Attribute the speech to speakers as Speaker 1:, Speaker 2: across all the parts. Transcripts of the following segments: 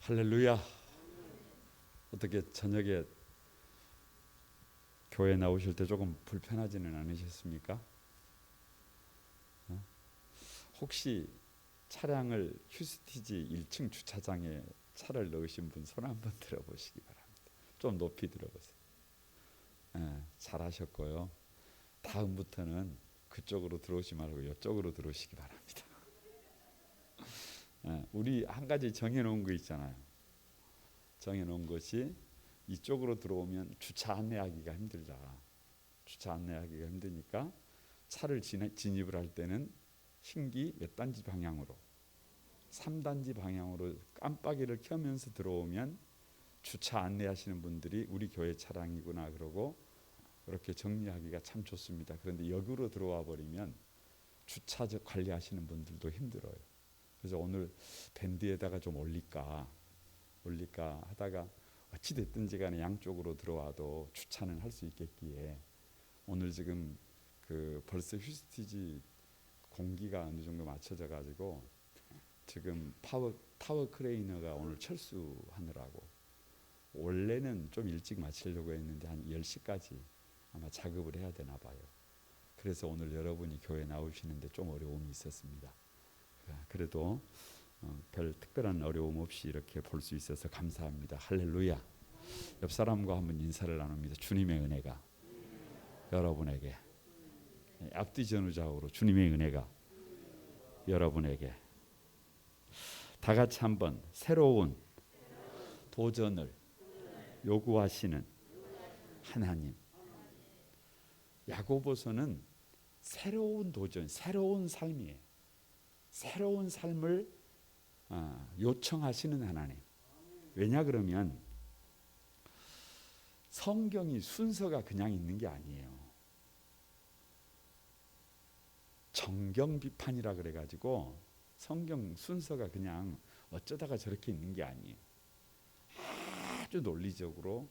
Speaker 1: 할렐루야. 어떻게 저녁에 교회 나오실 때 조금 불편하지는 않으셨습니까? 혹시 차량을 휴스티지 1층 주차장에 차를 넣으신 분 손 한번 들어보시기 바랍니다. 좀 높이 들어보세요. 잘하셨고요. 다음부터는 그쪽으로 들어오지 말고 이쪽으로 들어오시기 바랍니다. 우리 한 가지 정해놓은 거 있잖아요. 정해놓은 것이 이쪽으로 들어오면 주차 안내하기가 힘들다. 주차 안내하기가 힘드니까 차를 진입을 할 때는 흰기 몇 단지 방향으로 3단지 방향으로 깜빡이를 켜면서 들어오면 주차 안내하시는 분들이 우리 교회 차량이구나 그러고 그렇게 정리하기가 참 좋습니다. 그런데 역으로 들어와 버리면 주차 관리하시는 분들도 힘들어요. 그래서 오늘 밴드에다가 좀 올릴까 하다가 어찌됐든지 간에 양쪽으로 들어와도 주차는 할 수 있겠기에 오늘 지금 벌써 휴스티지 공기가 어느 정도 맞춰져 가지고 지금 타워 크레이너가 오늘 철수하느라고 원래는 좀 일찍 마치려고 했는데 한 10시까지 아마 작업을 해야 되나 봐요. 그래서 오늘 여러분이 교회 나오시는데 좀 어려움이 있었습니다. 그래도 별 특별한 어려움 없이 이렇게 볼 수 있어서 감사합니다. 할렐루야. 옆 사람과 한번 인사를 나눕니다. 주님의 은혜가 여러분에게, 앞뒤 전후좌우로 주님의 은혜가 여러분에게, 다 같이 한번 새로운 도전을 요구하시는 하나님. 야고보서는 새로운 도전, 새로운 삶이에요. 새로운 삶을 요청하시는 하나님. 왜냐 그러면 성경이 순서가 그냥 있는 게 아니에요. 정경 비판이라 그래가지고 성경 순서가 그냥 어쩌다가 저렇게 있는 게 아니에요. 아주 논리적으로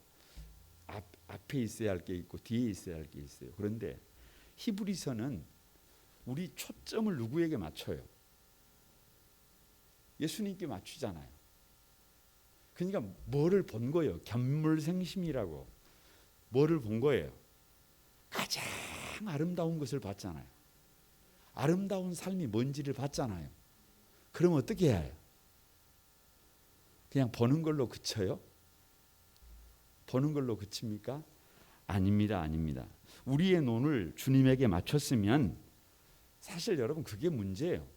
Speaker 1: 앞에 있어야 할 게 있고 뒤에 있어야 할 게 있어요. 그런데 히브리서는 우리 초점을 누구에게 맞춰요? 예수님께 맞추잖아요. 그러니까 뭐를 본 거예요? 견물생심이라고 뭐를 본 거예요? 가장 아름다운 것을 봤잖아요. 아름다운 삶이 뭔지를 봤잖아요. 그럼 어떻게 해야 해요? 그냥 보는 걸로 그쳐요? 보는 걸로 그칩니까? 아닙니다. 아닙니다. 우리의 눈을 주님에게 맞췄으면 사실 여러분 그게 문제예요.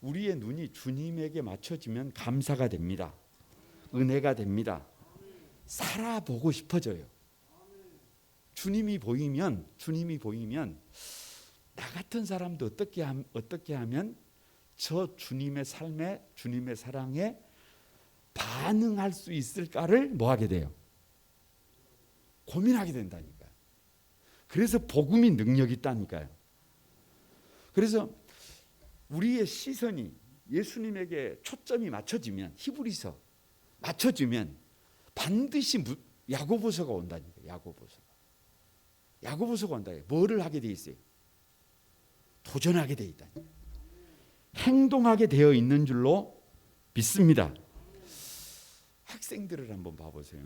Speaker 1: 우리의 눈이 주님에게 맞춰지면 감사가 됩니다. 은혜가 됩니다. 살아보고 싶어져요. 주님이 보이면 나 같은 사람도 어떻게 하면 저 주님의 삶에, 주님의 사랑에 반응할 수 있을까를 뭐 하게 돼요? 고민하게 된다니까요. 그래서 복음이 능력이 있다니까요. 그래서 우리의 시선이 예수님에게 초점이 맞춰지면, 히브리서 맞춰지면 반드시 야고보서가 온다니까요. 야고보서가 온다. 뭐를 하게 돼 있어요? 도전하게 돼 있다. 행동하게 되어 있는 줄로 믿습니다. 학생들을 한번 봐보세요.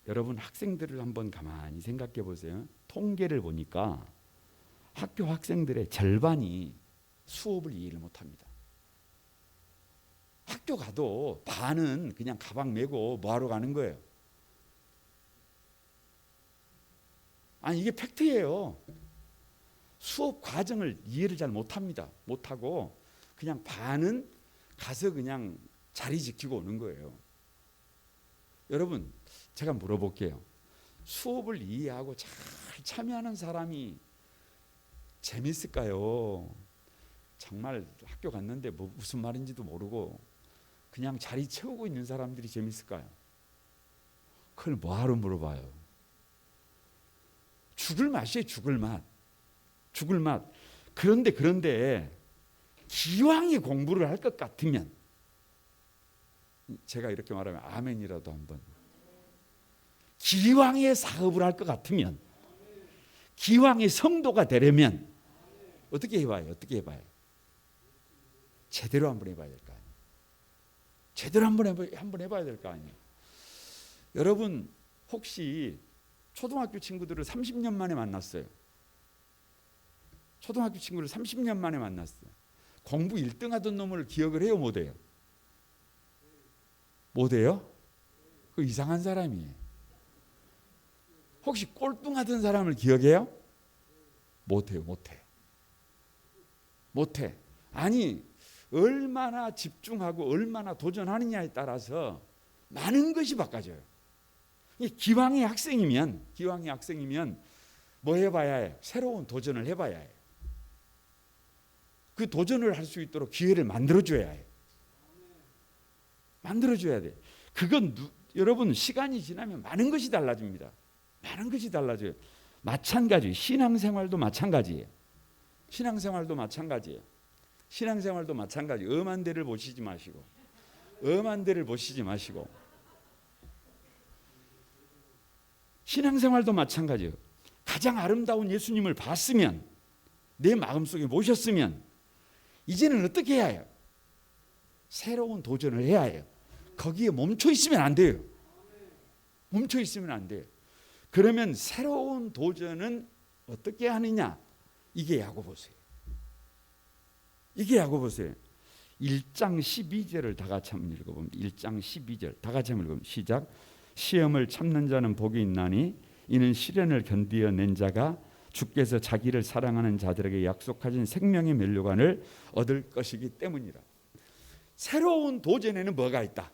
Speaker 1: 여러분 학생들을 한번 가만히 생각해 보세요. 통계를 보니까 학교 학생들의 절반이 수업을 이해를 못합니다. 학교 가도 반은 그냥 가방 메고 뭐하러 가는 거예요? 아니 이게 팩트예요. 수업 과정을 이해를 잘 못합니다. 못하고 그냥 반은 가서 그냥 자리 지키고 오는 거예요. 여러분 제가 물어볼게요. 수업을 이해하고 잘 참여하는 사람이 재밌을까요? 정말 학교 갔는데 무슨 말인지도 모르고 그냥 자리 채우고 있는 사람들이 재밌을까요? 그걸 뭐하러 물어봐요? 죽을 맛이에요. 죽을 맛. 그런데 기왕에 공부를 할 것 같으면 제가 이렇게 말하면 아멘이라도 한번. 기왕에 사업을 할 것 같으면, 기왕에 성도가 되려면 어떻게 해봐요? 제대로 한번 해봐야 될까요? 제대로 한번 해봐야 될 거 아니에요. 여러분 혹시 초등학교 친구들을 30년 만에 만났어요. 초등학교 친구를 30년 만에 만났어요. 공부 1등 하던 놈을 기억을 해요, 못 해요? 못 해요? 그 이상한 사람이에요. 혹시 꼴등하던 사람을 기억해요? 못 해요, 못 해. 못 해. 아니, 얼마나 집중하고 얼마나 도전하느냐에 따라서 많은 것이 바꿔져요. 기왕의 학생이면 뭐 해봐야 해요? 새로운 도전을 해봐야 해요. 그 도전을 할 수 있도록 기회를 만들어줘야 해요. 만들어줘야 돼. 그건 여러분 시간이 지나면 많은 것이 달라집니다. 많은 것이 달라져요. 마찬가지 신앙생활도 마찬가지예요. 신앙생활도 마찬가지예요. 신앙생활도 마찬가지. 엄한 데를 보시지 마시고 엄한 데를 보시지 마시고 신앙생활도 마찬가지예요. 가장 아름다운 예수님을 봤으면 내 마음속에 모셨으면 이제는 어떻게 해야 해요? 새로운 도전을 해야 해요. 거기에 멈춰 있으면 안 돼요. 멈춰 있으면 안 돼요. 그러면 새로운 도전은 어떻게 하느냐? 이게 야고보서예요. 이게 야고보서예요. 1장 12절을 다 같이 한번 읽어보면 1장 12절 다 같이 한번 읽어보면 시작. 시험을 참는 자는 복이 있나니 이는 시련을 견디어낸 자가 주께서 자기를 사랑하는 자들에게 약속하신 생명의 면류관을 얻을 것이기 때문이라. 새로운 도전에는 뭐가 있다?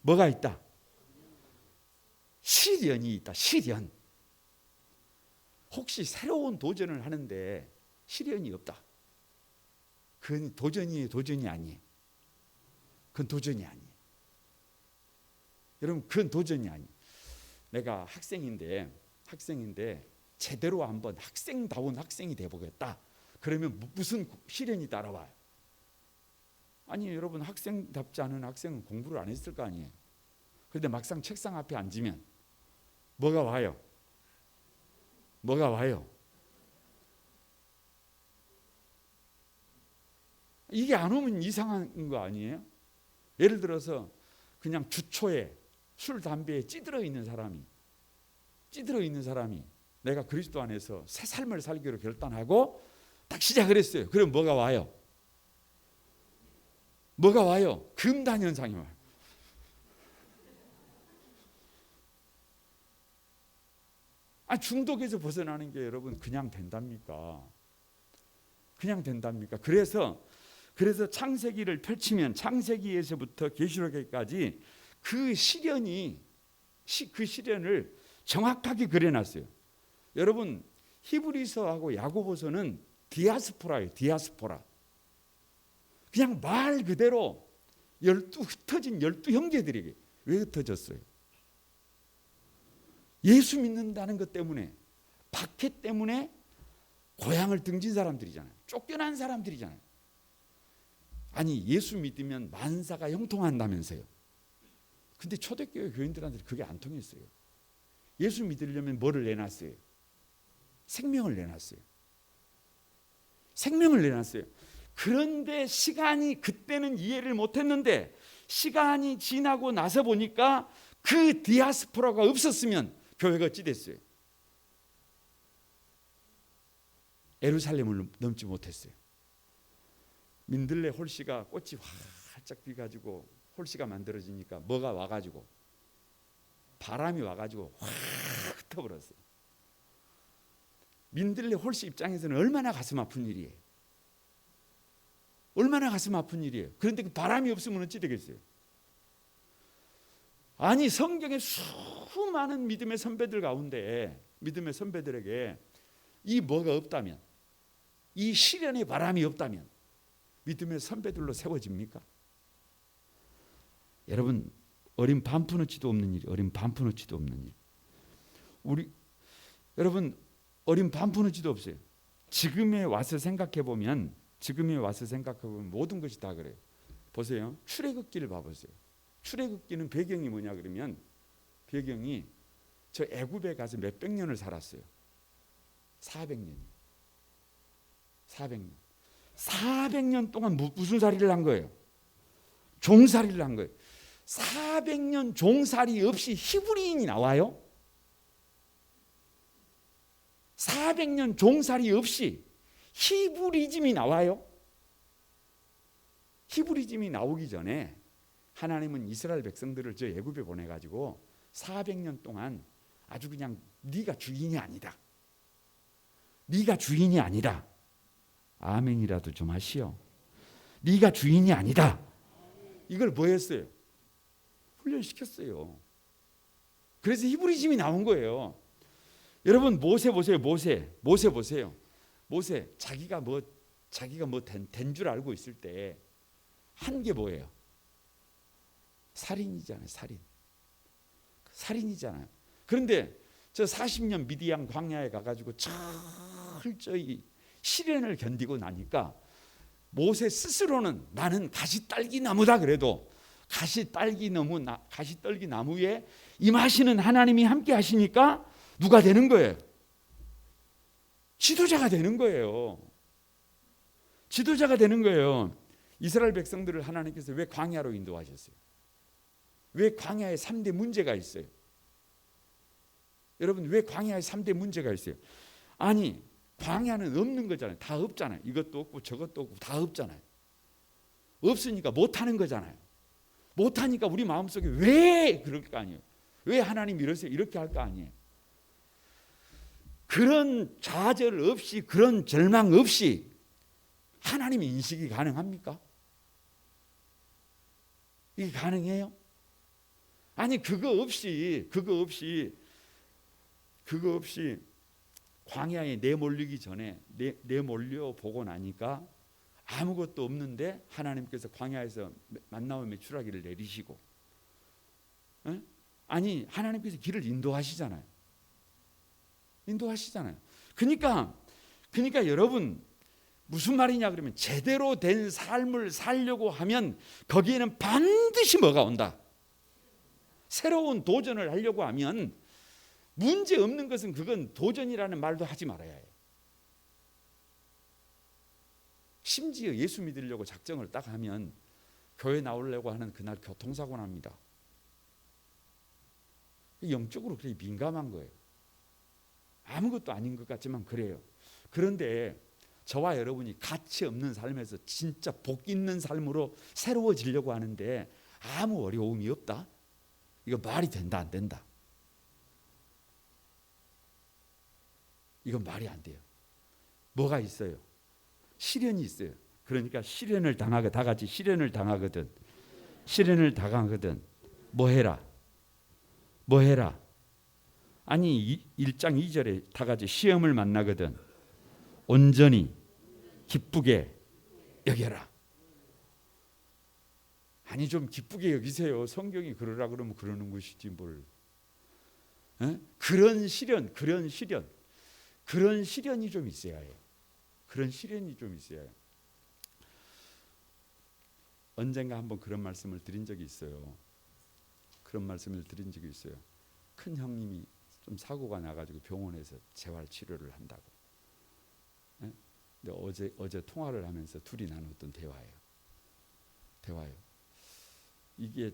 Speaker 1: 뭐가 있다? 시련이 있다. 시련. 혹시 새로운 도전을 하는데 시련이 없다. 그건 도전이 아니에요. 그건 도전이 아니에요. 여러분 그건 도전이 아니에요. 내가 학생인데 제대로 한번 학생다운 학생이 돼보겠다. 그러면 무슨 시련이 따라와요? 아니 여러분 학생답지 않은 학생은 공부를 안 했을 거 아니에요. 그런데 막상 책상 앞에 앉으면 뭐가 와요? 뭐가 와요? 이게 안 오면 이상한 거 아니에요? 예를 들어서 그냥 주초에 술, 담배에 찌들어 있는 사람이 내가 그리스도 안에서 새 삶을 살기로 결단하고 딱 시작을 했어요. 그럼 뭐가 와요? 뭐가 와요? 금단 현상이 와요. 중독에서 벗어나는 게 여러분 그냥 된답니까? 그냥 된답니까? 그래서 창세기를 펼치면 창세기에서부터 계시록에까지 그 시련을 정확하게 그려놨어요. 여러분 히브리서하고 야고보서는 디아스포라예요. 디아스포라. 그냥 말 그대로 흩어진 12형제들에게. 왜 흩어졌어요? 예수 믿는다는 것 때문에, 박해 때문에 고향을 등진 사람들이잖아요. 쫓겨난 사람들이잖아요. 아니 예수 믿으면 만사가 형통한다면서요. 근데 초대교회 교인들한테 그게 안 통했어요. 예수 믿으려면 뭐를 내놨어요? 생명을 내놨어요. 생명을 내놨어요. 그런데 시간이 그때는 이해를 못했는데 시간이 지나고 나서 보니까 그 디아스포라가 없었으면 교회가 어찌 됐어요? 예루살렘을 넘지 못했어요. 민들레 홀씨가 꽃이 활짝 피가지고 홀씨가 만들어지니까 뭐가 와가지고 바람이 와가지고 확 흩어버렸어요. 민들레 홀씨 입장에서는 얼마나 가슴 아픈 일이에요. 얼마나 가슴 아픈 일이에요. 그런데 그 바람이 없으면 어찌 되겠어요? 아니 성경에 수많은 믿음의 선배들 가운데 믿음의 선배들에게 이 뭐가 없다면, 이 시련의 바람이 없다면 믿음의 선배들로 세워집니까? 여러분 어린 반푼어치도 없는 일, 어린 반푼어치도 없는 일. 여러분 어린 반푼어치도 없어요. 지금에 와서 생각해 보면 모든 것이 다 그래요. 보세요. 출애굽기를 봐보세요. 출애굽기는 배경이 뭐냐 그러면 배경이 저 애굽에 가서 몇백 년을 살았어요. 400년. 400년 동안 무슨 살이를 한 거예요? 종살이를 한 거예요. 400년 종살이 없이 히브리인이 나와요? 400년 종살이 없이 히브리즘이 나와요? 히브리즘이 나오기 전에 하나님은 이스라엘 백성들을 저 애굽에 보내가지고 400년 동안 아주 그냥 네가 주인이 아니다. 네가 주인이 아니다. 아멘이라도 좀 하시오. 네가 주인이 아니다. 이걸 뭐 했어요? 훈련시켰어요. 그래서 히브리즘이 나온 거예요. 여러분 모세 보세요. 모세 보세요. 모세 자기가 뭐 된 줄 알고 있을 때 한 게 뭐예요? 살인이잖아요. 살인이잖아요. 그런데 저 40년 미디안 광야에 가가지고 철저히 시련을 견디고 나니까 모세 스스로는 나는 가시딸기 나무다 그래도 가시딸기 나무에 임하시는 하나님이 함께 하시니까 누가 되는 거예요? 지도자가 되는 거예요. 지도자가 되는 거예요. 이스라엘 백성들을 하나님께서 왜 광야로 인도하셨어요? 왜 광야에 3대 문제가 있어요? 여러분 왜 광야에 3대 문제가 있어요? 아니 광야는 없는 거잖아요. 다 없잖아요. 이것도 없고 저것도 없고 다 없잖아요. 없으니까 못하는 거잖아요. 못하니까 우리 마음속에 왜 그럴 거 아니에요. 왜 하나님 이러세요? 이렇게 할 거 아니에요. 그런 좌절 없이 그런 절망 없이 하나님 인식이 가능합니까? 이게 가능해요? 아니 그거 없이 광야에 내몰리기 전에 내몰려 보고 나니까 아무것도 없는데 하나님께서 광야에서 만나와 메추라기를 내리시고, 아니 하나님께서 길을 인도하시잖아요. 그러니까 여러분 무슨 말이냐 그러면 제대로 된 삶을 살려고 하면 거기에는 반드시 뭐가 온다. 새로운 도전을 하려고 하면 문제 없는 것은 그건 도전이라는 말도 하지 말아야 해요. 심지어 예수 믿으려고 작정을 딱 하면 교회 나오려고 하는 그날 교통사고 납니다. 영적으로 그렇게 민감한 거예요. 아무것도 아닌 것 같지만 그래요. 그런데 저와 여러분이 가치 없는 삶에서 진짜 복 있는 삶으로 새로워지려고 하는데 아무 어려움이 없다? 이거 말이 된다 안 된다? 이건 말이 안 돼요. 뭐가 있어요? 시련이 있어요. 그러니까 시련을 당하고 다 같이 시련을 당하거든. 뭐 해라? 아니 1장 2절에 다 같이 시험을 만나거든. 온전히 기쁘게 여겨라. 아니 좀 기쁘게 여기세요. 성경이 그러라 그러면 그러는 것이지 뭘. 그런 시련이 좀 있어야 해요. 언젠가 한번 그런 말씀을 드린 적이 있어요. 큰 형님이 좀 사고가 나가지고 병원에서 재활치료를 한다고. 근데 어제 통화를 하면서 둘이 나눴던 대화예요. 이게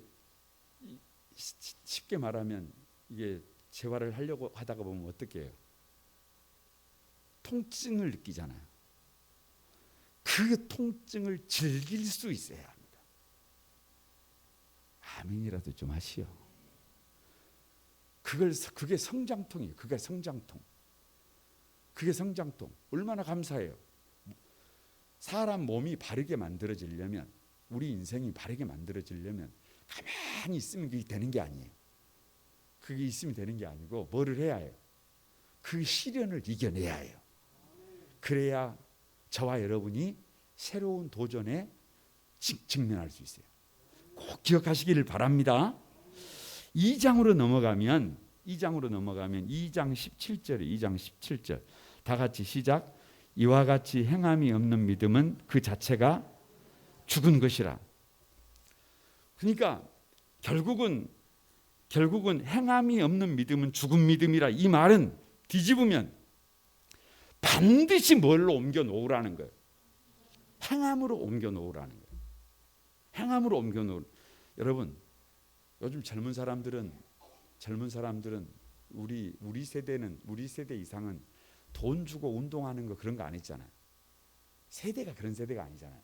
Speaker 1: 쉽게 말하면 이게 재활을 하려고 하다가 보면 어떻게 해요? 통증을 느끼잖아요. 그 통증을 즐길 수 있어야 합니다. 아멘이라도 좀 하시오. 그게 성장통이에요. 그게 성장통. 얼마나 감사해요. 사람 몸이 바르게 만들어지려면, 우리 인생이 바르게 만들어지려면 가만히 있으면 그게 되는 게 아니에요. 그게 있으면 되는 게 아니고 뭐를 해야 해요? 그 시련을 이겨내야 해요. 그래야 저와 여러분이 새로운 도전에 직면할 수 있어요. 꼭 기억하시기를 바랍니다. 2장으로 넘어가면 2장 17절 다 같이 시작. 이와 같이 행함이 없는 믿음은 그 자체가 죽은 것이라. 그러니까 결국은 행함이 없는 믿음은 죽은 믿음이라. 이 말은 뒤집으면 반드시 뭘로 옮겨 놓으라는 거예요. 행함으로 옮겨 놓으라는 거예요. 행함으로 옮겨놓을. 여러분, 요즘 젊은 사람들은 우리 세대 이상은 돈 주고 운동하는 거 그런 거 안 했잖아요. 세대가 그런 세대가 아니잖아요.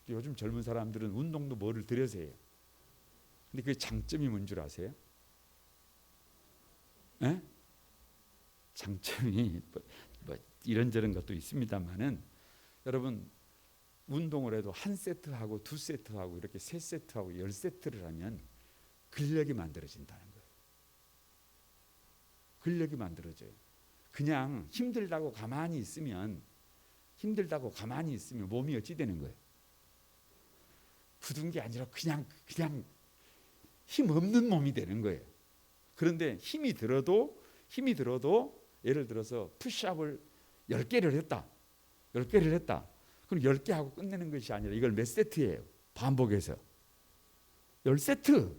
Speaker 1: 요즘 젊은 사람들은 운동도 뭐를 들여서 해요. 근데 그 장점이 뭔 줄 아세요? 에? 장점이 뭐 이런저런 것도 있습니다만은, 여러분 운동을 해도 한 세트하고 두 세트하고 이렇게 세 세트하고 10세트를 하면 근력이 만들어진다는 거예요. 근력이 만들어져요. 그냥 힘들다고 가만히 있으면 몸이 어찌 되는 거예요? 굳은 게 아니라 그냥 힘 없는 몸이 되는 거예요. 그런데 힘이 들어도 예를 들어서 푸시업을 10개를 했다. 그럼 10개 하고 끝내는 것이 아니라 이걸 몇 세트예요? 반복해서 10세트.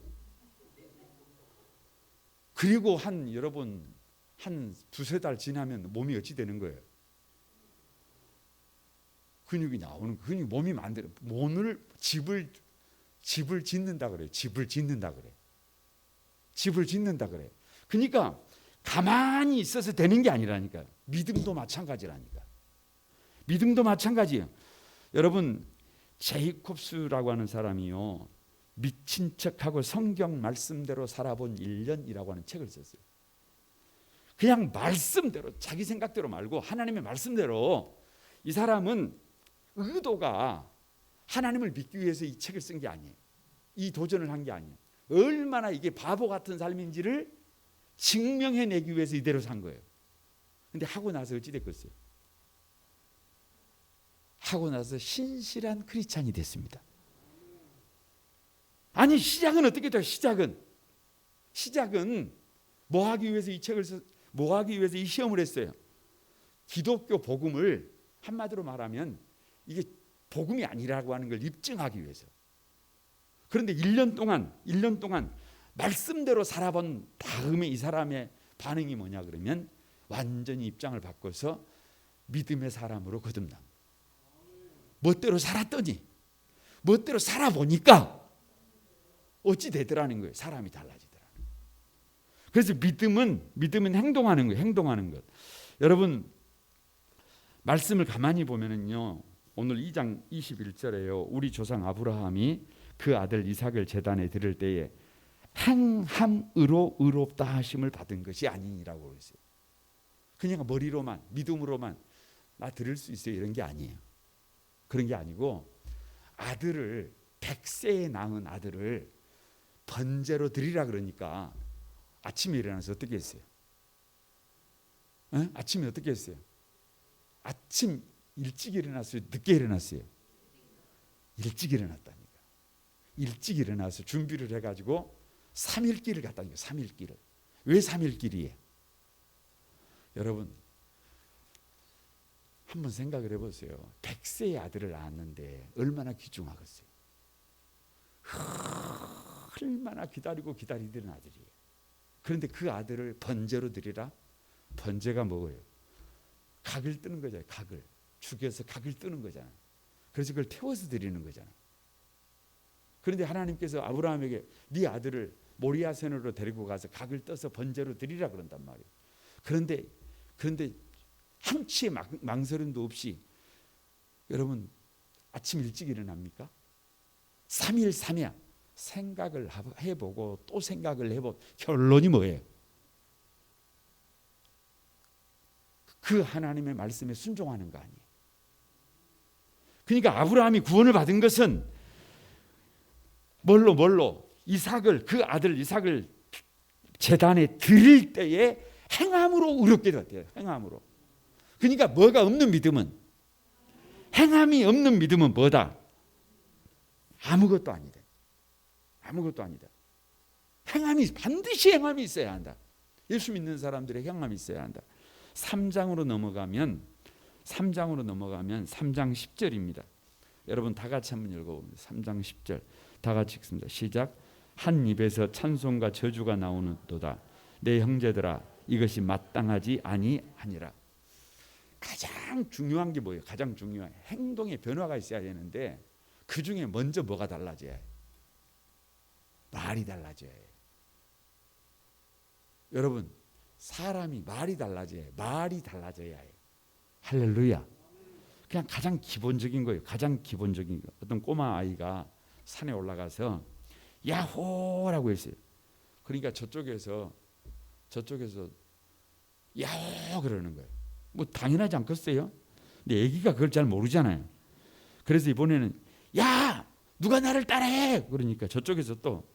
Speaker 1: 그리고 여러분 한 두세 달 지나면 몸이 어찌 되는 거예요? 근육이 나오는, 근육 몸이 만들어. 집을 짓는다 그래요. 집을 짓는다 그래. 그러니까 가만히 있어서 되는 게 아니라니까요. 믿음도 마찬가지예요. 여러분, 제이콥스라고 하는 사람이요, 미친 척하고 성경 말씀대로 살아본 1년이라고 하는 책을 썼어요. 그냥 말씀대로, 자기 생각대로 말고 하나님의 말씀대로. 이 사람은 의도가 하나님을 믿기 위해서 이 책을 쓴 게 아니에요. 이 도전을 한 게 아니에요. 얼마나 이게 바보 같은 삶인지를 증명해내기 위해서 이대로 산 거예요. 근데 하고 나서 어찌 됐겠어요? 하고 나서 신실한 크리스찬이 됐습니다. 아니, 시작은 어떻게 돼요? 시작은 뭐 하기 위해서 뭐 하기 위해서 이 시험을 했어요? 기독교 복음을 한마디로 말하면 이게 복음이 아니라고 하는 걸 입증하기 위해서. 그런데 1년 동안 말씀대로 살아본 다음에 이 사람의 반응이 뭐냐 그러면 완전히 입장을 바꿔서 믿음의 사람으로 거듭난. 멋대로 살았더니, 멋대로 살아보니까 어찌 되더라는 거예요. 사람이 달라지더라는 거예요. 그래서 믿음은 행동하는 거예요. 행동하는 것. 여러분, 말씀을 가만히 보면은요, 오늘 2장 21절에요. 우리 조상 아브라함이 그 아들 이삭을 제단에 드릴 때에 행함으로 의롭다 하심을 받은 것이 아니니라고 그랬어요. 그냥 머리로만, 믿음으로만 나 드릴 수 있어요 이런 게 아니에요. 그런 게 아니고, 아들을 100세에 낳은 아들을 번제로 드리라 그러니까 아침에 일어나서 어떻게 했어요? 아침에 어떻게 했어요? 아침 일찍 일어났어요? 늦게 일어났어요? 일찍 일어났다니까. 일찍 일어나서 준비를 해가지고 3일길을 갔다니까. 3일길을. 왜 3일길이에요? 여러분, 한번 생각을 해보세요. 100세의 아들을 낳았는데 얼마나 귀중하겠어요. 얼마나 기다리던 아들이에요. 그런데 그 아들을 번제로 드리라? 번제가 뭐예요? 각을 뜨는 거잖아요. 각을 죽여서 각을 뜨는 거잖아요. 그래서 그걸 태워서 드리는 거잖아요. 그런데 하나님께서 아브라함에게 네 아들을 모리아산으로 데리고 가서 각을 떠서 번제로 드리라 그런단 말이에요. 그런데 한치의 망설임도 없이, 여러분 아침 일찍 일어납니까? 3일 3야 생각을 해보고 또 생각을 해보고 결론이 뭐예요? 그 하나님의 말씀에 순종하는 거 아니에요. 그러니까 아브라함이 구원을 받은 것은 뭘로? 그 아들 이삭을 제단에 드릴 때에 행함으로 의롭게 됐대요. 행함으로. 그러니까 뭐가 없는 믿음은, 행함이 없는 믿음은 뭐다? 아무것도 아니다. 반드시 행함이 있어야 한다. 예수 믿는 사람들의 행함이 있어야 한다. 3장으로 넘어가면 3장 10절입니다. 여러분 다 같이 한번 읽어봅니다. 3장 10절 다 같이 읽습니다. 시작. 한 입에서 찬송과 저주가 나오는도다. 내 형제들아, 이것이 마땅하지 아니하니라. 가장 중요한 게 뭐예요? 가장 중요한 행동의 변화가 있어야 되는데, 그 중에 먼저 뭐가 달라져야 해요? 말이 달라져야 해요. 여러분, 사람이 말이 달라져야 해요. 말이 달라져야 해요. 할렐루야. 그냥 가장 기본적인 거예요. 가장 기본적인 거. 어떤 꼬마 아이가 산에 올라가서 야호라고 했어요. 그러니까 저쪽에서 야호 그러는 거예요. 뭐 당연하지 않겠어요? 근데 애기가 그걸 잘 모르잖아요. 그래서 이번에는 야 누가 나를 따라해 그러니까 저쪽에서 또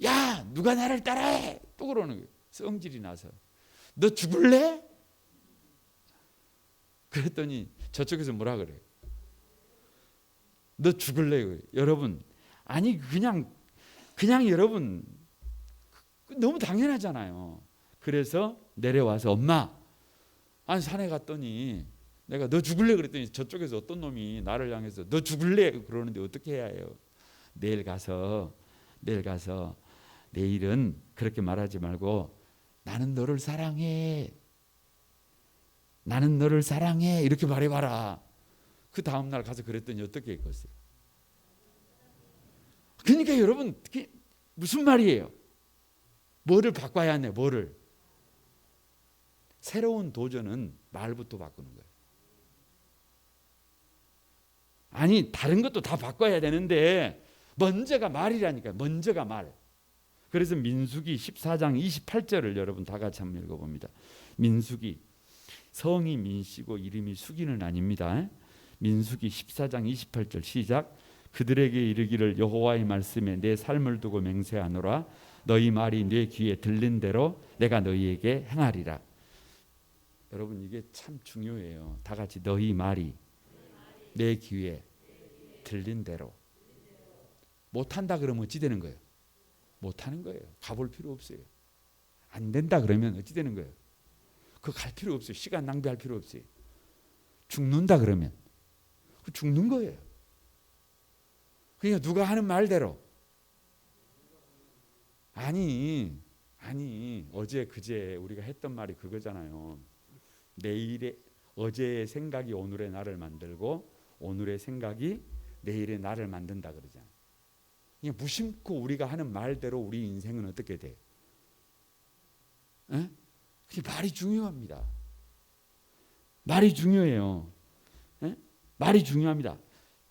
Speaker 1: 야 누가 나를 따라해 또 그러는 거예요. 성질이 나서 너 죽을래? 그랬더니 저쪽에서 뭐라 그래요? 너 죽을래? 여러분 아니 그냥 여러분 너무 당연하잖아요. 그래서 내려와서 엄마 아니 산에 갔더니 내가 너 죽을래 그랬더니 저쪽에서 어떤 놈이 나를 향해서 너 죽을래 그러는데 어떻게 해야 해요? 내일 가서 내일은 그렇게 말하지 말고 나는 너를 사랑해 이렇게 말해봐라. 그 다음날 가서 그랬더니 어떻게 했겠어요? 그러니까 여러분 그게 무슨 말이에요? 뭐를 바꿔야 하네? 뭐를? 새로운 도전은 말부터 바꾸는 거예요. 아니 다른 것도 다 바꿔야 되는데 먼저가 말이라니까요. 먼저가 말. 그래서 민수기 14장 28절을 여러분 다 같이 한번 읽어봅니다. 민수기 성이 민씨고 이름이 수기는 아닙니다. 민수기 14장 28절 시작. 그들에게 이르기를 여호와의 말씀에 내 삶을 두고 맹세하노라. 너희 말이 내 귀에 들린 대로 내가 너희에게 행하리라. 여러분 이게 참 중요해요. 다 같이 너희 말이 내 귀에 들린 대로. 못한다 그러면 어찌 되는 거예요? 못하는 거예요. 가볼 필요 없어요. 안 된다 그러면 어찌 되는 거예요? 그거 갈 필요 없어요. 시간 낭비할 필요 없어요. 죽는다 그러면 죽는 거예요. 그러니까 누가 하는 말대로 아니 어제 그제 우리가 했던 말이 그거잖아요. 어제의 생각이 오늘의 나를 만들고 오늘의 생각이 내일의 나를 만든다 그러잖아요. 그냥 무심코 우리가 하는 말대로 우리 인생은 어떻게 돼? 그게 말이 중요합니다. 말이 중요해요. 말이 중요합니다.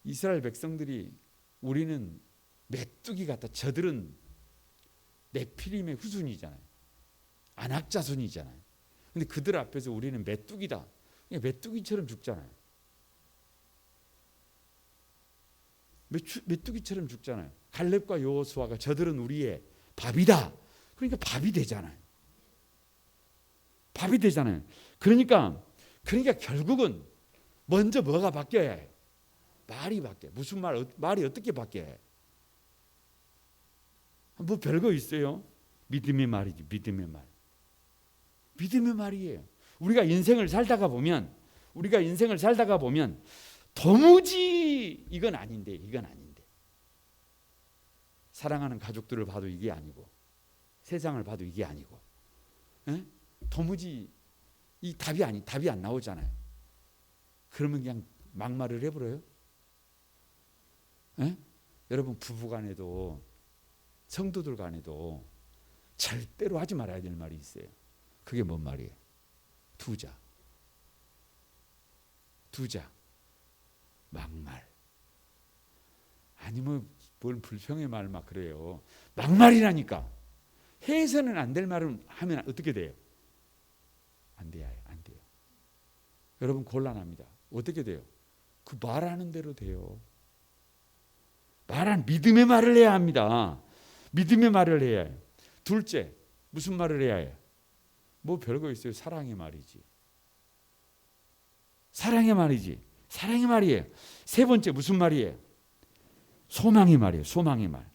Speaker 1: 이스라엘 백성들이 우리는 메뚜기 같다. 저들은 네피림의 후손이잖아요. 안악 자손이잖아요. 근데 그들 앞에서 우리는 메뚜기다. 그냥 메뚜기처럼 죽잖아요. 메뚜기처럼 죽잖아요. 갈렙과 여호수아가 저들은 우리의 밥이다. 그러니까 밥이 되잖아요. 밥이 되잖아요. 그러니까 결국은 먼저 뭐가 바뀌어야 해요? 말이 바뀌어요. 무슨 말이 어떻게 바뀌어야 해요? 뭐 별거 있어요? 믿음의 말이지. 믿음의 말. 믿음의 말이에요. 우리가 인생을 살다가 보면 도무지 이건 아닌데 사랑하는 가족들을 봐도 이게 아니고 세상을 봐도 이게 아니고 도무지 이 답이 안 나오잖아요. 그러면 그냥 막말을 해버려요. 여러분 부부간에도 성도들 간에도 절대로 하지 말아야 될 말이 있어요. 그게 뭔 말이에요? 두자 막말. 아니면 뭘 불평의 말 막 그래요. 막말이라니까. 해서는 안 될 말은 하면 어떻게 돼요? 안 돼요. 여러분 곤란합니다. 어떻게 돼요? 그 말하는 대로 돼요. 믿음의 말을 해야 합니다. 믿음의 말을 해야 해요. 둘째, 무슨 말을 해야 해요? 뭐 별거 있어요. 사랑의 말이지. 사랑의 말이에요. 세 번째 무슨 말이에요? 소망의 말이에요. 소망의 말.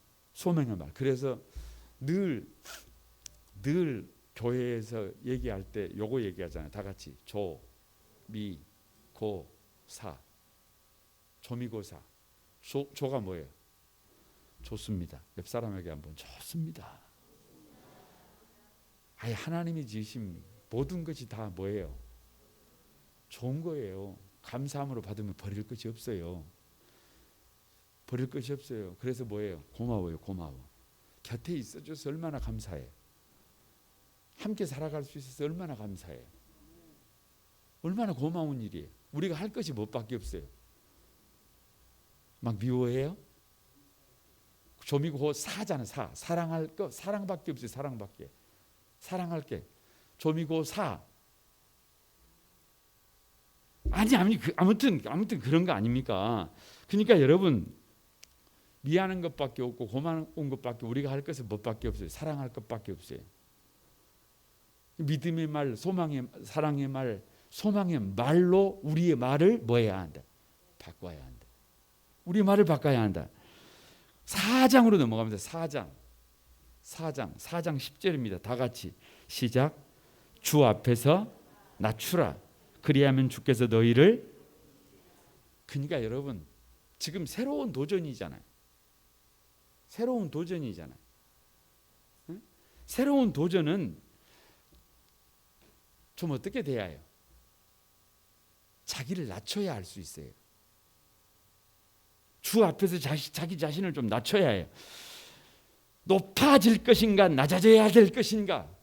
Speaker 1: 그래서 늘 교회에서 얘기할 때 요거 얘기하잖아요. 다 같이 조미고사. 조미고사. 조가 뭐예요? 좋습니다. 옆 사람에게 한번 좋습니다. 아예 하나님이 지으신 모든 것이 다 뭐예요? 좋은 거예요. 감사함으로 받으면 버릴 것이 없어요. 그래서 뭐예요? 고마워요. 곁에 있어줘서 얼마나 감사해. 함께 살아갈 수 있어서 얼마나 감사해. 얼마나 고마운 일이에요. 우리가 할 것이 뭐밖에 없어요. 막 미워해요? 조미고 사잖아. 사랑할 거 사랑밖에 없어요. 사랑밖에. 사랑할 게 조미고 사. 아무튼 그런 거 아닙니까? 그러니까 여러분 미안한 것밖에 없고 고마운 것밖에 우리가 할 것은 뭐밖에 없어요. 사랑할 것밖에 없어요. 믿음의 말, 소망의 사랑의 말, 소망의 말로 우리의 말을 뭐 해야 한다? 바꿔야 한다. 우리의 말을 바꿔야 한다. 4장으로 넘어갑니다. 4장 10절입니다. 다 같이 시작. 주 앞에서 낮추라. 그리하면 주께서 너희를. 그러니까 여러분 지금 새로운 도전이잖아요. 새로운 도전이잖아요. 응? 새로운 도전은 좀 어떻게 돼야 해요? 자기를 낮춰야 할 수 있어요. 주 앞에서 자기 자신을 좀 낮춰야 해요. 높아질 것인가 낮아져야 될 것인가.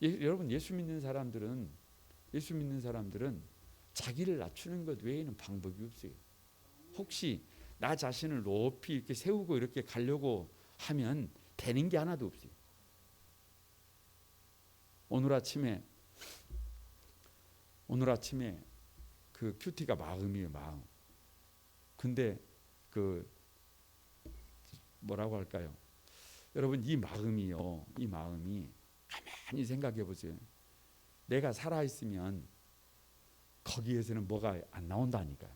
Speaker 1: 여러분 예수 믿는 사람들은 자기를 낮추는 것 외에는 방법이 없어요. 혹시 나 자신을 높이 이렇게 세우고 이렇게 가려고 하면 되는 게 하나도 없어요. 오늘 아침에 그 큐티가 마음이에요. 마음. 근데 그 뭐라고 할까요? 여러분 이 마음이 가만히 생각해 보세요. 내가 살아 있으면 거기에서는 뭐가 안 나온다니까요.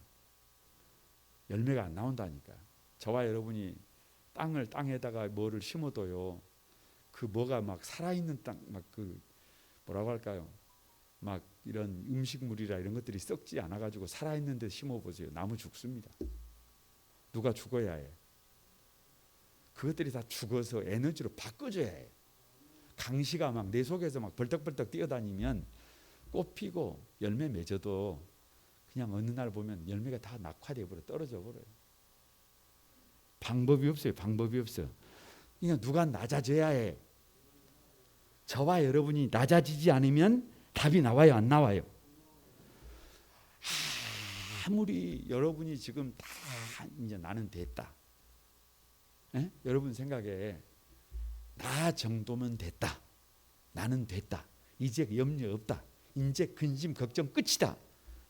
Speaker 1: 열매가 안 나온다니까요. 저와 여러분이 땅에다가 뭐를 심어도요. 그 뭐가 막 살아있는 땅, 막 그 뭐라고 할까요? 막 이런 음식물이라 이런 것들이 썩지 않아 가지고 살아있는 데 심어 보세요. 나무 죽습니다. 누가 죽어야 해. 그것들이 다 죽어서 에너지로 바꿔줘야 해. 강시가 막 내 속에서 막 벌떡벌떡 뛰어다니면 꽃 피고 열매 맺어도 그냥 어느 날 보면 열매가 다 낙화돼 버려 떨어져 버려요. 방법이 없어요. 그러니까 누가 낮아져야 해. 저와 여러분이 낮아지지 않으면 답이 나와요, 안 나와요? 아무리 여러분이 지금 다 이제 나는 됐다. 에? 여러분 생각에 나 정도면 됐다. 나는 됐다. 이제 염려 없다. 이제 근심 걱정 끝이다.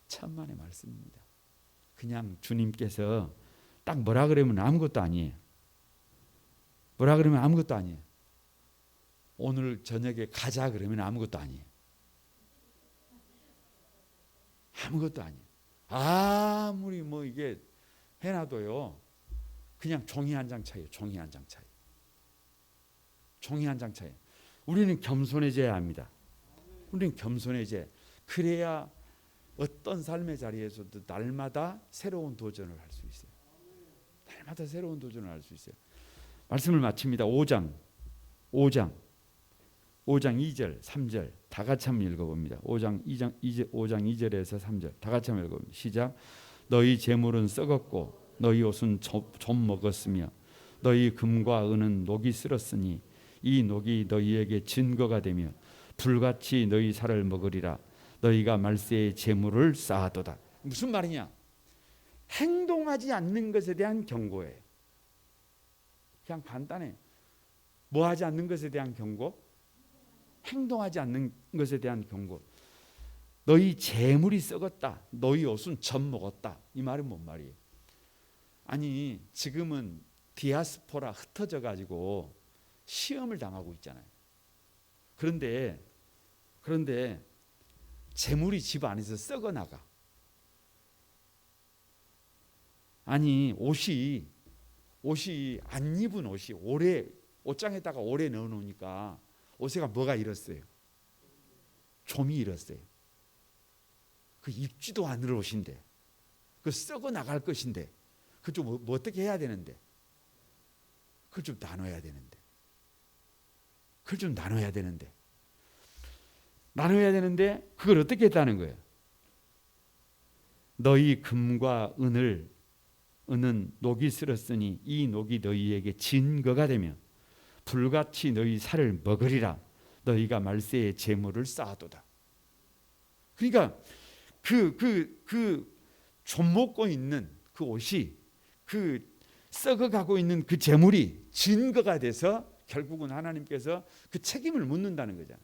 Speaker 1: 천만의 말씀입니다. 그냥 주님께서 딱 뭐라 그러면 아무것도 아니에요. 오늘 저녁에 가자 그러면 아무것도 아니에요. 아무리 뭐 이게 해놔도요. 그냥 종이 한 장 차이에요. 종이 한 장 차이. 우리는 겸손해져야 합니다. 그래야 어떤 삶의 자리에서도 날마다 새로운 도전을 할 수 있어요. 말씀을 마칩니다. 5장 2절 3절 다 같이 한번 읽어봅니다. 5장 2절에서 3절 다 같이 한번 읽어봅니다. 시작. 너희 재물은 썩었고 너희 옷은 좀 먹었으며 너희 금과 은은 녹이 쓸었으니 이 녹이 너희에게 증거가 되며 불같이 너희 살을 먹으리라. 너희가 말세의 재물을 쌓아도다. 무슨 말이냐? 행동하지 않는 것에 대한 경고예요. 그냥 간단해. 뭐 하지 않는 것에 대한 경고? 행동하지 않는 것에 대한 경고. 너희 재물이 썩었다. 너희 옷은 젖 먹었다. 이 말은 뭔 말이에요? 아니 지금은 디아스포라 흩어져 가지고 시험을 당하고 있잖아요. 그런데 재물이 집 안에서 썩어 나가. 아니 옷이 안 입은 옷이 오래 옷장에다가 오래 넣어 놓으니까 옷에가 뭐가 일었어요? 좀이 일었어요. 그 입지도 않을 옷인데 그 썩어 나갈 것인데 그 좀 뭐 어떻게 해야 되는데 그걸 좀 나눠야 되는데 그걸 어떻게 했다는 거예요? 너희 금과 은은 녹이 쓸었으니 이 녹이 너희에게 증거가 되며 불같이 너희 살을 먹으리라. 너희가 말세에 재물을 쌓아도다. 그러니까 좀 먹고 있는 그 옷이 그 썩어가고 있는 그 재물이 증거가 돼서 결국은 하나님께서 그 책임을 묻는다는 거잖아요.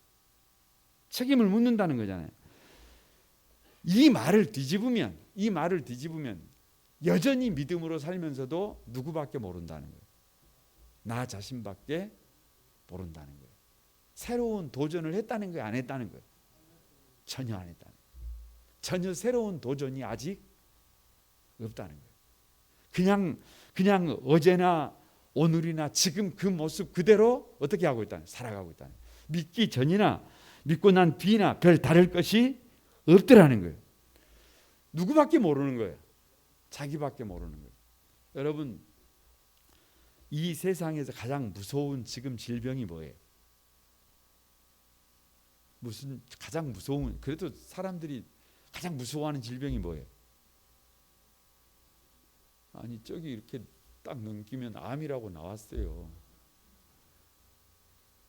Speaker 1: 책임을 묻는다는 거잖아요. 이 말을 뒤집으면 여전히 믿음으로 살면서도 누구밖에 모른다는 거예요. 나 자신밖에 모른다는 거예요. 새로운 도전을 했다는 거예요, 안 했다는 거예요? 전혀 안 했다는 거예요. 전혀 새로운 도전이 아직 없다는 거예요. 그냥 어제나 오늘이나 지금 그 모습 그대로 어떻게 하고 있다는 거예요? 살아가고 있다는 거예요. 믿기 전이나 믿고 난 뒤나 별 다를 것이 없더라는 거예요. 누구밖에 모르는 거예요? 자기밖에 모르는 거예요. 여러분, 이 세상에서 가장 무서운 지금 질병이 뭐예요? 가장 무서운, 그래도 사람들이 가장 무서워하는 질병이 뭐예요? 아니, 저기 이렇게 딱 넘기면 암이라고 나왔어요.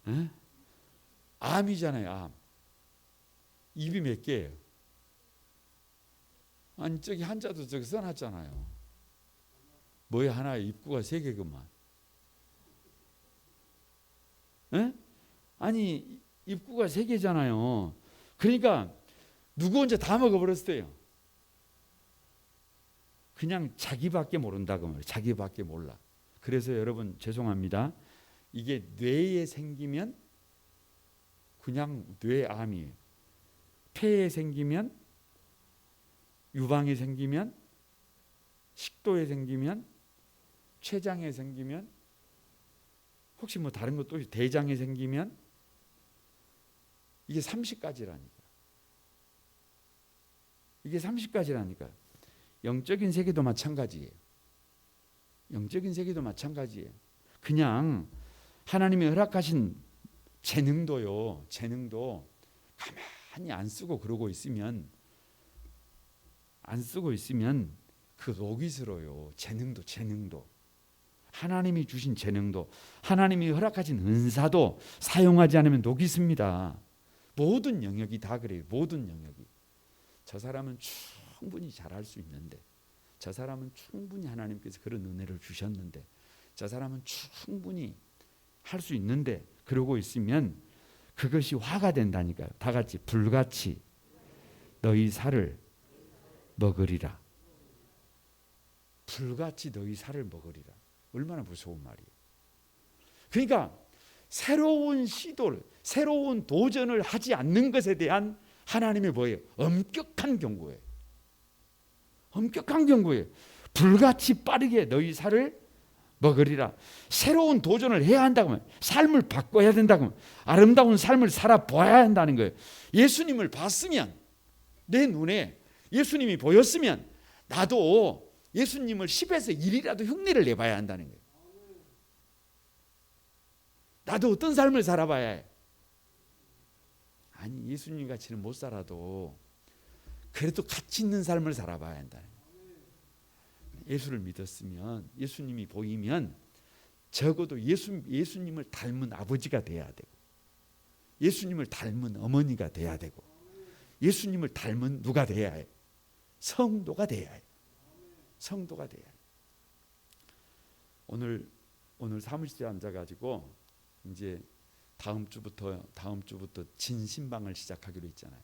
Speaker 1: 에? 암이잖아요, 암. 입이 몇 개예요? 아니, 저기 한자도 저기 써놨잖아요. 뭐야, 하나에 입구가 3개구만. 에? 아니, 입구가 3개잖아요. 그러니까 누구 혼자 다 먹어버렸어요. 그냥 자기밖에 모른다고 말해요. 자기밖에 몰라. 그래서 여러분 죄송합니다. 이게 뇌에 생기면 그냥 뇌암이에요. 폐에 생기면, 유방에 생기면, 식도에 생기면, 췌장에 생기면, 혹시 뭐 다른 것도 대장에 생기면, 이게 30가지라니까. 이게 30가지라니까. 영적인 세계도 마찬가지예요. 영적인 세계도 마찬가지예요. 그냥 하나님이 허락하신 재능도 가만히 안 쓰고 그러고 있으면 그 녹이 슬어요. 재능도 하나님이 주신 재능도 하나님이 허락하신 은사도 사용하지 않으면 녹이 습니다. 모든 영역이 다 그래요. 모든 영역이. 저 사람은 충분히 잘할 수 있는데, 저 사람은 충분히 하나님께서 그런 은혜를 주셨는데, 저 사람은 충분히 할 수 있는데 그러고 있으면 그것이 화가 된다니까요. 다 같이 불같이 너희 살을 먹으리라. 불같이 너희 살을 먹으리라. 얼마나 무서운 말이에요. 그러니까 새로운 시도를, 새로운 도전을 하지 않는 것에 대한 하나님의 뭐예요? 엄격한 경고예요. 엄격한 경고예요. 불같이 빠르게 너희 살을 먹으리라. 새로운 도전을 해야 한다고 하면, 삶을 바꿔야 된다고 하면, 아름다운 삶을 살아봐야 한다는 거예요. 예수님을 봤으면, 내 눈에 예수님이 보였으면 나도 예수님을 10에서 1이라도 흉내를 내봐야 한다는 거예요. 나도 어떤 삶을 살아봐야 해. 아니, 예수님 같이는 못 살아도 그래도 가치 있는 삶을 살아봐야 한다는 거예요. 예수를 믿었으면, 예수님이 보이면 적어도 예수님을 닮은 아버지가 돼야 되고, 예수님을 닮은 어머니가 돼야 되고, 예수님을 닮은 누가 돼야 해? 성도가 돼야 해. 성도가 돼야 해. 오늘 사무실에 앉아가지고 이제 다음 주부터 진신방을 시작하기로 했잖아요.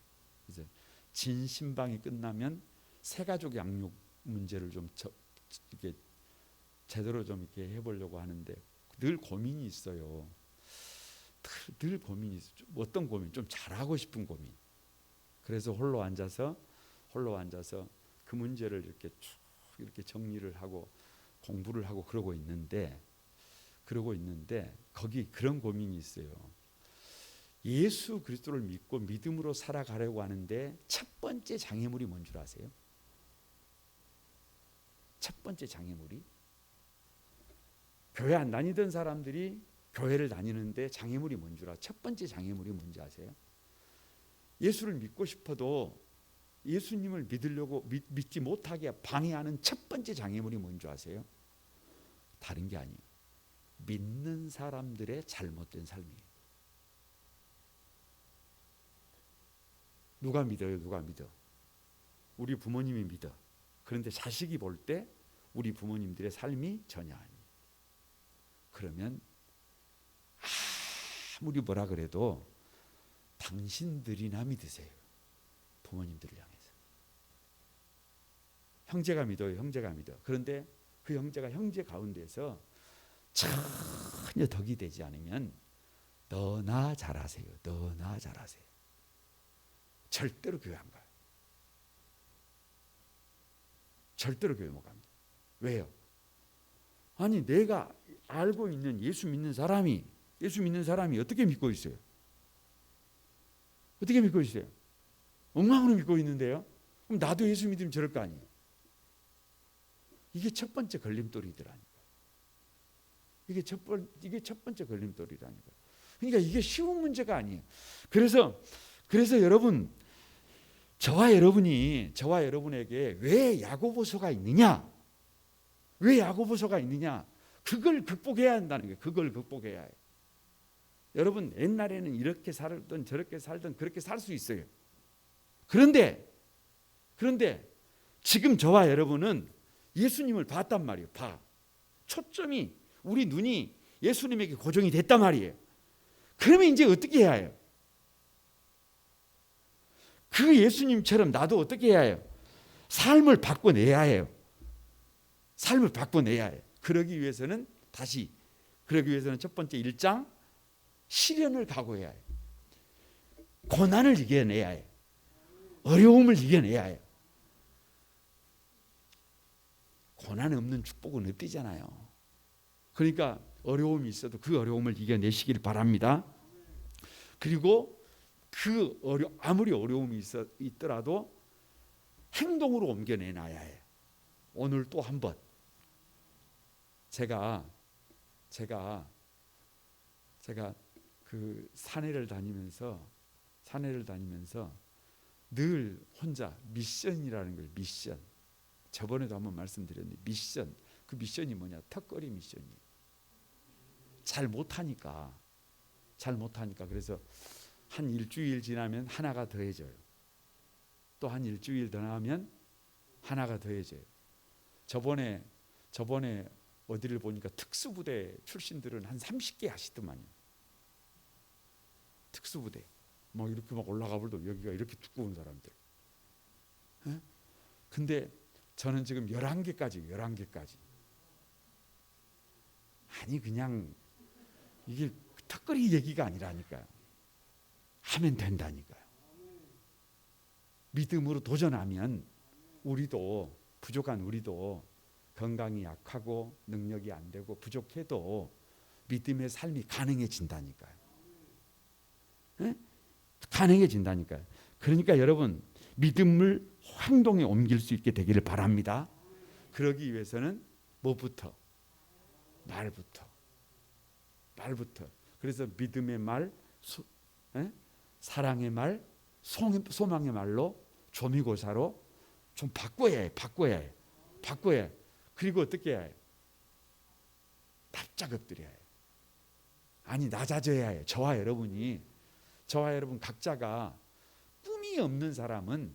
Speaker 1: 그래서 진신방이 끝나면 새가족 양육 문제를 좀 이렇게 제대로 좀 이렇게 해보려고 하는데 늘 고민이 있어요. 늘 고민이 있어요. 어떤 고민? 좀 잘하고 싶은 고민. 그래서 홀로 앉아서 그 문제를 이렇게 정리를 하고 공부를 하고 그러고 있는데 거기 그런 고민이 있어요. 예수 그리스도를 믿고 믿음으로 살아가려고 하는데 첫 번째 장애물이 뭔 줄 아세요? 첫 번째 장애물이, 교회 안 다니던 사람들이 교회를 다니는데 장애물이 뭔 줄 아세요? 첫 번째 장애물이 뭔지 아세요? 예수를 믿고 싶어도 예수님을 믿지 못하게 방해하는 첫 번째 장애물이 뭔지 아세요? 다른 게 아니에요. 믿는 사람들의 잘못된 삶이에요. 누가 믿어요? 누가 믿어? 우리 부모님이 믿어. 그런데 자식이 볼 때 우리 부모님들의 삶이 전혀 아니에요. 그러면 아무리 뭐라 그래도 당신들이나 믿으세요. 부모님들을 향해서. 형제가 믿어요. 형제가 믿어. 그런데 그 형제가 형제 가운데서 전혀 덕이 되지 않으면 너나 잘하세요. 너나 잘하세요. 절대로 교회 안 가요. 절대로 교회 못 갑니다. 왜요? 아니 내가 알고 있는 예수 믿는 사람이 어떻게 믿고 있어요? 어떻게 믿고 있어요? 엉망으로 믿고 있는데요. 그럼 나도 예수 믿으면 저럴 거 아니에요. 이게 첫 번째 걸림돌이더라니까. 이게 첫 번째 걸림돌이라니까. 그러니까 이게 쉬운 문제가 아니에요. 그래서 여러분, 저와 여러분에게 왜 야고보서가 있느냐? 왜 야고보서가 있느냐? 그걸 극복해야 한다는 거예요. 그걸 극복해야 해요. 여러분, 옛날에는 이렇게 살던 저렇게 살던 그렇게 살 수 있어요. 그런데 지금 저와 여러분은 예수님을 봤단 말이에요. 초점이 우리 눈이 예수님에게 고정이 됐단 말이에요. 그러면 이제 어떻게 해야 해요? 그 예수님처럼 나도 어떻게 해야 해요? 삶을 바꿔내야 해요. 삶을 바꿔내야 해요. 그러기 위해서는 첫 번째 1장 시련을 각오해야 해요. 고난을 이겨내야 해요. 어려움을 이겨내야 해요. 고난 없는 축복은 없대잖아요. 그러니까 어려움이 있어도 그 어려움을 이겨내시길 바랍니다. 그리고 아무리 어려움이 있더라도 행동으로 옮겨내놔야 해요. 오늘 또 한 번 제가 그 사내를 다니면서 늘 혼자 미션이라는 걸 미션. 저번에도 한번 말씀드렸는데 미션. 그 미션이 뭐냐? 턱걸이 미션이에요. 잘 못하니까 그래서 한 일주일 지나면 하나가 더해져요. 또 한 일주일 더 나면 하나가 더해져요. 저번에 어디를 보니까 특수부대 출신들은 한 30개 하시더만요. 특수부대 막 이렇게 막 올라가 볼도 여기가 이렇게 두꺼운 사람들. 근데 저는 지금 11개까지. 아니 그냥 이게 턱걸이 얘기가 아니라니까요. 하면 된다니까요. 믿음으로 도전하면 부족한 우리도 건강이 약하고 능력이 안 되고 부족해도 믿음의 삶이 가능해진다니까요. 가능해진다니까요. 그러니까 여러분 믿음을 행동에 옮길 수 있게 되기를 바랍니다. 그러기 위해서는 뭐부터? 말부터. 그래서 믿음의 말, 사랑의 말, 소망의 말로 조미고사로 좀 바꿔야 해. 그리고 어떻게 해야 해? 납작 엎드려야 해. 아니 낮아져야 해요. 저와 여러분 각자가 꿈이 없는 사람은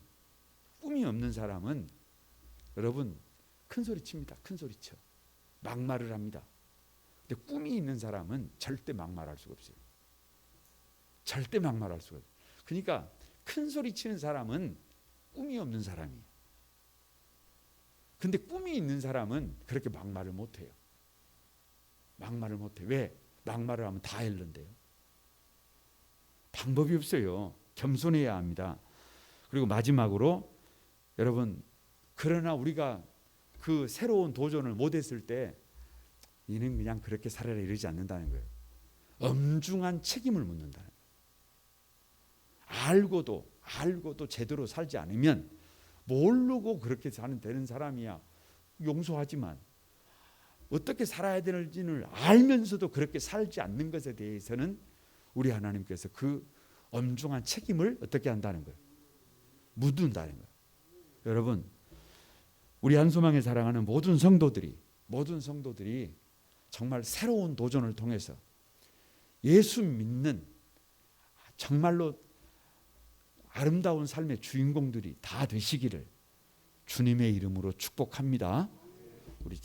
Speaker 1: 여러분 큰 소리 칩니다. 큰 소리 쳐. 막말을 합니다. 근데 꿈이 있는 사람은 절대 막말할 수가 없어요. 절대 막말할 수가 없어요. 그러니까 큰 소리 치는 사람은 꿈이 없는 사람이에요. 근데 꿈이 있는 사람은 그렇게 막말을 못해요. 왜? 막말을 하면 다 잃는데요. 방법이 없어요. 겸손해야 합니다. 그리고 마지막으로 여러분, 그러나 우리가 그 새로운 도전을 못했을 때 너는 그냥 그렇게 살아라 이러지 않는다는 거예요. 엄중한 책임을 묻는다는 거예요. 알고도 제대로 살지 않으면 모르고 그렇게 되는 사람이야. 용서하지만 어떻게 살아야 되는지를 알면서도 그렇게 살지 않는 것에 대해서는 우리 하나님께서 그 엄중한 책임을 어떻게 한다는 거예요? 묻는다는 거예요. 여러분, 우리 한소망에 사랑하는 모든 성도들이 정말 새로운 도전을 통해서 예수 믿는 정말로 아름다운 삶의 주인공들이 다 되시기를 주님의 이름으로 축복합니다. 우리